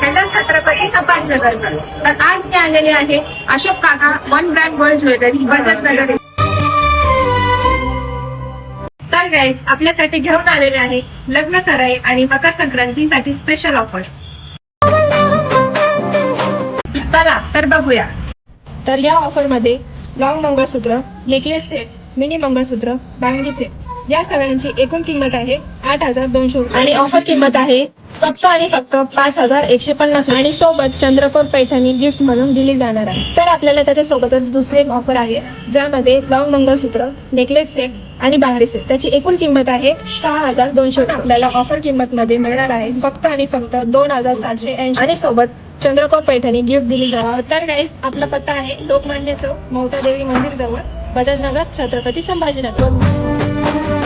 संभाजीनगर छत्रपती संभाजीनगर. तर आज मी आलेले आहे अशोक काका 1 gram gold jewellery Bajaj Nagar. तर गाईज आपल्यासाठी घेऊन आलेले आहे लग्न सराई आणि मकर संक्रांतीसाठी स्पेशल ऑफर्स. चला तर बघूया. तर या ऑफर मध्ये लॉंग मंगळसूत्र, नेकलेस सेट, मिनी मंगळसूत्र, बांगडी सेट या सगळ्यांची एकूण किंमत आहे 8,200 आणि ऑफर किंमत आहे फक्त आणि फक्त 5,150 आणि सोबत चंद्रकोर पैठणी गिफ्ट म्हणून दिली जाणार आहे. तर आपल्याला त्याच्या सोबतच दुसरी एक ऑफर आहे ज्यामध्ये लॉंग मंगळसूत्र, नेकलेस सेट आणि बांगडी सेट त्याची एकूण किंमत आहे 6,200. आपल्याला ऑफर किंमत मध्ये मिळणार आहे फक्त आणि फक्त 2,780 आणि सोबत चंद्रकोर पैठणी गिफ्ट दिली जाणार. तर गाईस आपला पत्ता आहे लोकमान्य चौक, मौटा देवी मंदिर जवळ, बजाज नगर, छत्रपती संभाजीनगर.